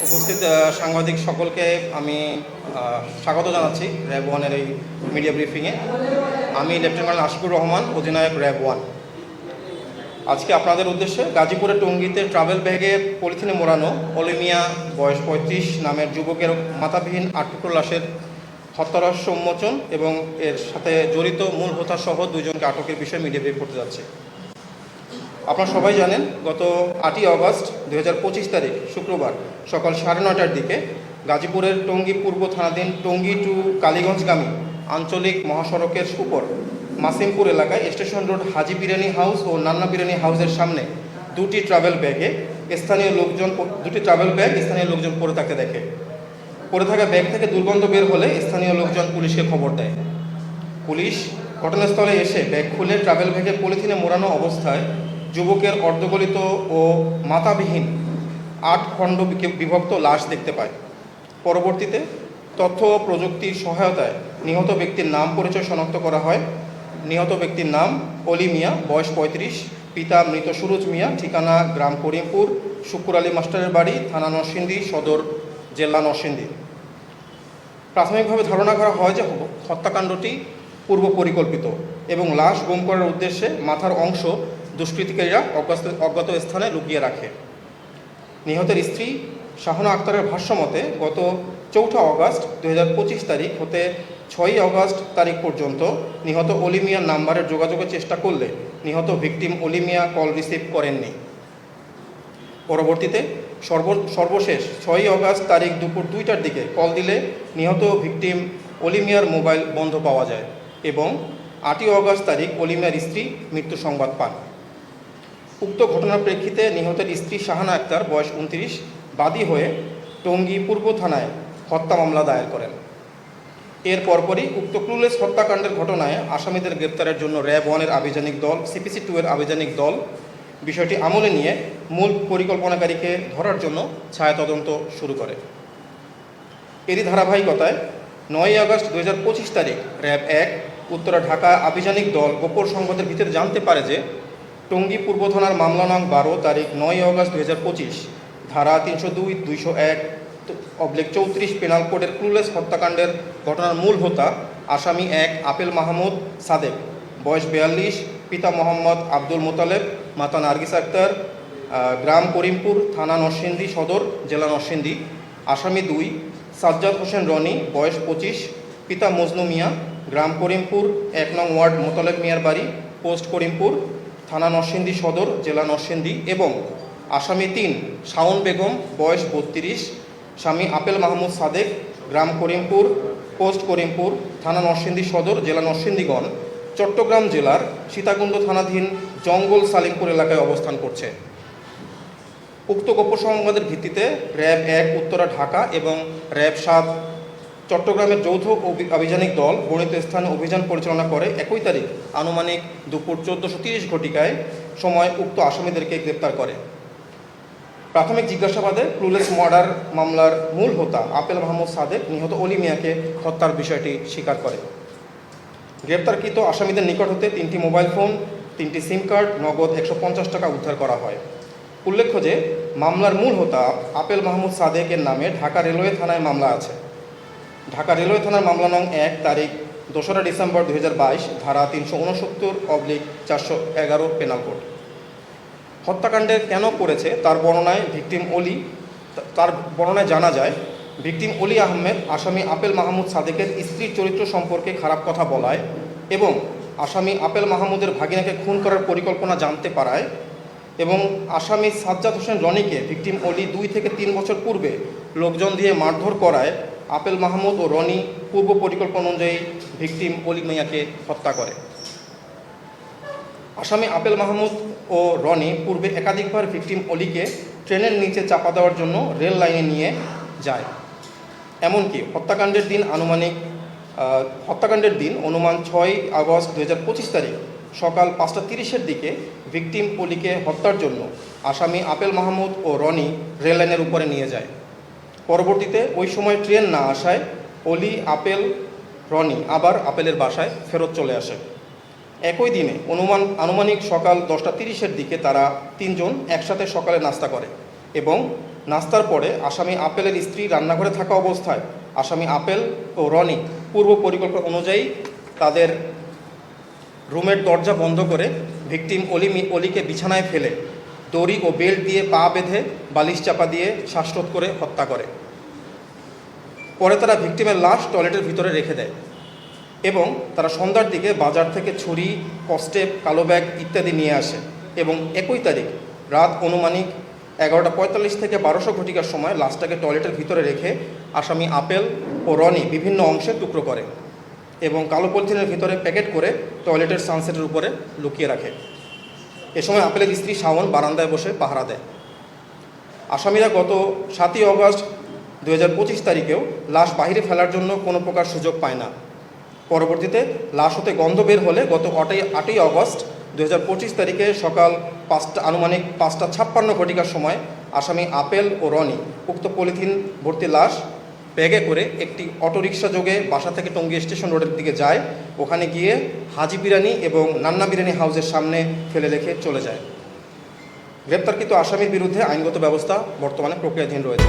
উপস্থিত সাংবাদিক সকলকে আমি স্বাগত জানাচ্ছি র্যাব ওয়ানের এই মিডিয়া ব্রিফিংয়ে। আমি লেফটেন্যান্ট আশিকুর রহমান, অধিনায়ক র্যাব ওয়ান। আজকে আপনাদের উদ্দেশ্যে গাজীপুরের টঙ্গীতে ট্রাভেল ব্যাগে পলিথিনে মোড়ানো অলিমিয়া বয়স 35 নামের যুবকের মাথাবিহীন 8 টুকরো লাশের হত্যারহস্য উন্মোচন এবং এর সাথে জড়িত মূল হোতাসহ 2 জনকে আটকের বিষয়ে মিডিয়া ব্রিফ করতে যাচ্ছে। আপনারা সবাই জানেন, গত 8ই অগস্ট 2025 তারিখ শুক্রবার সকাল 9:30টার দিকে গাজীপুরের টঙ্গী পূর্ব থানাধীন টঙ্গী টু কালীগঞ্জগামী আঞ্চলিক মহাসড়কের উপর মাসিমপুর এলাকায় স্টেশন রোড হাজি বিরিয়ানি হাউস ও নান্না বিরিয়ানি হাউসের সামনে দুটি ট্রাভেল ব্যাগ স্থানীয় লোকজন পড়ে থাকতে দেখে। পড়ে থাকা ব্যাগ থেকে দুর্গন্ধ বের হলে স্থানীয় লোকজন পুলিশকে খবর দেয়। পুলিশ ঘটনাস্থলে এসে ব্যাগ খুলে ট্রাভেল ব্যাগে পলিথিনে মোড়ানো অবস্থায় যুবকের অর্ধগলিত ও মাথাবিহীন 8 খণ্ড বিভক্ত লাশ দেখতে পায়। পরবর্তীতে তথ্য ও প্রযুক্তির সহায়তায় নিহত ব্যক্তির নাম পরিচয় শনাক্ত করা হয়। নিহত ব্যক্তির নাম অলি মিয়া, বয়স 35, পিতা মৃত সুরজ মিয়া, ঠিকানা গ্রাম করিমপুর, শুকুর আলী মাস্টারের বাড়ি, থানা নরসিংদী সদর, জেলা নরসিংদী। প্রাথমিকভাবে ধারণা করা হয় যে হত্যাকাণ্ডটি পূর্ব পরিকল্পিত এবং লাশ গুম করার উদ্দেশ্যে মাথার অংশ দুষ্কৃতিকারীরা অজ্ঞাত স্থানে লুকিয়ে রাখে। নিহতের স্ত্রী শাহনা আক্তারের ভাষ্যমতে গত 4 অগস্ট 2025 তারিখ হতে 6 অগস্ট তারিখ পর্যন্ত নিহত অলি মিয়ার নাম্বারে যোগাযোগের চেষ্টা করলে নিহত ভিকটিম অলি মিয়া কল রিসিভ করেননি। পরবর্তীতে সর্বশেষ 6 অগস্ট তারিখ দুপুর 2টার দিকে কল দিলে নিহত ভিকটিম অলি মিয়ার মোবাইল বন্ধ পাওয়া যায় এবং 8 অগস্ট তারিখ অলি মিয়ার স্ত্রী মৃত্যু সংবাদ পান। উক্ত ঘটনার প্রেক্ষিতে নিহতের স্ত্রী শাহানা আক্তার, বয়স 29, বাদী হয়ে টঙ্গী পূর্ব থানায় হত্যা মামলা দায়ের করেন। এর পরপরই উক্ত ক্লুলেস হত্যাকাণ্ডের ঘটনায় আসামিদের গ্রেপ্তারের জন্য র্যাব ওয়ানের আভিযানিক দল, CPC 2 এর আভিযানিক দল বিষয়টি আমলে নিয়ে মূল পরিকল্পনাকারীকে ধরার জন্য ছায়া তদন্ত শুরু করে। এরই ধারাবাহিকতায় 9 আগস্ট 2025 তারিখ র্যাব 1 উত্তরা ঢাকা আভিযানিক দল গোপন সংবাদের ভিত্তিতে জানতে পারে যে টঙ্গী পূর্ব থানার মামলা নং 12 তারিখ 9 আগস্ট 2025 ধারা 302, 201/34 পেনাল কোডের ক্লুলেস হত্যাকাণ্ডের ঘটনার মূল হোতা আসামি 1 আপেল মাহমুদ সাদেক, বয়স 42, পিতা মোহাম্মদ আব্দুল মোতালেব, মাতা নার্গিস আক্তার, গ্রাম করিমপুর, থানা নরসিংদী সদর, জেলা নরসিংদী। আসামি 2 সাজ্জাদ হোসেন রনি, বয়স 25, পিতা মজনু মিয়া, গ্রাম করিমপুর, 1 নং ওয়ার্ড মোতালেব মিয়ার বাড়ি, পোস্ট করিমপুর, থানা নরসিংদী সদর, জেলা নরসিংদী। এবং আসামি 3 শাওন বেগম, বয়স 32, স্বামী আপেল মাহমুদ সাদেক, গ্রাম করিমপুর, পোস্ট করিমপুর, থানা নরসিংদী সদর, জেলা নরসিংদীগণ চট্টগ্রাম জেলার সীতাকুণ্ড থানাধীন জঙ্গল সালিমপুর এলাকায় অবস্থান করছে। উক্ত গোপন সংবাদের ভিত্তিতে র্যাব 1 উত্তরা ঢাকা এবং র্যাব 7 চট্টগ্রামের যৌথ আভিযানিক দল বর্ণিত স্থানে অভিযান পরিচালনা করে 1 তারিখ আনুমানিক দুপুর 14:30 ঘটিকায় সময় উক্ত আসামিদেরকে গ্রেপ্তার করে। প্রাথমিক জিজ্ঞাসাবাদে ক্লুলেস মার্ডার মামলার মূল হোতা আপেল মাহমুদ সাদেক নিহত অলি মিয়াকে হত্যার বিষয়টি স্বীকার করে। গ্রেপ্তারকৃত আসামিদের নিকট হতে 3টি মোবাইল ফোন, 3টি সিম কার্ড, নগদ 150 টাকা উদ্ধার করা হয়। উল্লেখ্য যে মামলার মূল হোতা আপেল মাহমুদ সাদেকের নামে ঢাকা রেলওয়ে থানায় মামলা আছে। ঢাকা রেলওয়ে থানার মামলা নং 1 তারিখ 2রা ডিসেম্বর 2022 ধারা 369/411 পেনাল কোড। হত্যাকাণ্ডে কেন করেছে তার বর্ণনায় জানা যায়, ভিকটিম অলি আহমেদ আসামি আপেল মাহমুদ সাদেকের স্ত্রীর চরিত্র সম্পর্কে খারাপ কথা বলায় এবং আসামি আপেল মাহমুদের ভাগিনাকে খুন করার পরিকল্পনা জানতে পারায় এবং আসামি সাজ্জাদ হোসেন রনিকে ভিকটিম অলি 2 থেকে 3 বছর পূর্বে লোকজন দিয়ে মারধর করায় আপেল মাহমুদ ও রনি পূর্ব পরিকল্পনা অনুযায়ী ভিকটিম অলি মিয়াকে হত্যা করে। আসামি আপেল মাহমুদ ও রনি পূর্বে একাধিকবার ভিকটিম অলিকে ট্রেনের নিচে চাপা দেওয়ার জন্য রেল লাইনে নিয়ে যায়। এমনকি হত্যাকাণ্ডের দিন অনুমান 6 আগস্ট 2025 তারিখ সকাল 5:30-এর দিকে ভিকটিম অলিকে হত্যার জন্য আসামি আপেল মাহমুদ ও রনি রেল লাইনের উপরে নিয়ে যায়। পরবর্তীতে ওই সময় ট্রেন না আসায় অলি, আপেল, রনি আবার আপেলের বাসায় ফেরত চলে আসে। একই দিনে আনুমানিক সকাল 10:30-এর দিকে তারা 3 জন একসাথে সকালে নাস্তা করে এবং নাস্তার পরে আসামি আপেলের স্ত্রী রান্নাঘরে থাকা অবস্থায় আসামি আপেল ও রনি পূর্ব পরিকল্পনা অনুযায়ী তাদের রুমের দরজা বন্ধ করে ভিকটিম অলিকে বিছানায় ফেলে দড়ি ও বেল্ট দিয়ে পা বেঁধে বালিশ চাপা দিয়ে শ্বাসরোধ করে হত্যা করে। পরে তারা ভিকটিমের লাশ টয়লেটের ভিতরে রেখে দেয় এবং তারা সন্ধ্যার দিকে বাজার থেকে ছুরি, কস্টেপ, কালো ব্যাগ ইত্যাদি নিয়ে আসে এবং 21 তারিখ রাত অনুমানিক 11:45 থেকে 1200 ঘটিকার সময় লাশটাকে টয়লেটের ভিতরে রেখে আসামি আপেল ও রনি বিভিন্ন অংশে টুকরো করে এবং কালো পলিথিনের ভিতরে প্যাকেট করে টয়লেটের সানসেটের উপরে লুকিয়ে রাখে। এ সময় আপেলের স্ত্রী শাওন বারান্দায় বসে পাহারা দেয়। আসামিরা গত 7ই অগস্ট 2025 তারিখেও লাশ বাহিরে ফেলার জন্য কোনো প্রকার সুযোগ পায় না। পরবর্তীতে লাশ হতে গন্ধ বের হলে গত 8ই অগস্ট 2025 তারিখে সকাল আনুমানিক 5:56 ঘটিকার সময় আসামি আপেল ও রনি উক্ত পলিথিন ভর্তি লাশ ব্যাগে করে একটি অটোরিকশা যোগে বাসা থেকে টঙ্গী স্টেশন রোডের দিকে যায়। ওখানে গিয়ে হাজি বিরিয়ানি এবং নান্না বিরিয়ানি হাউসের সামনে ফেলে রেখে চলে যায়। গ্রেপ্তারকৃত আসামির বিরুদ্ধে আইনগত ব্যবস্থা বর্তমানে প্রক্রিয়াধীন রয়েছে।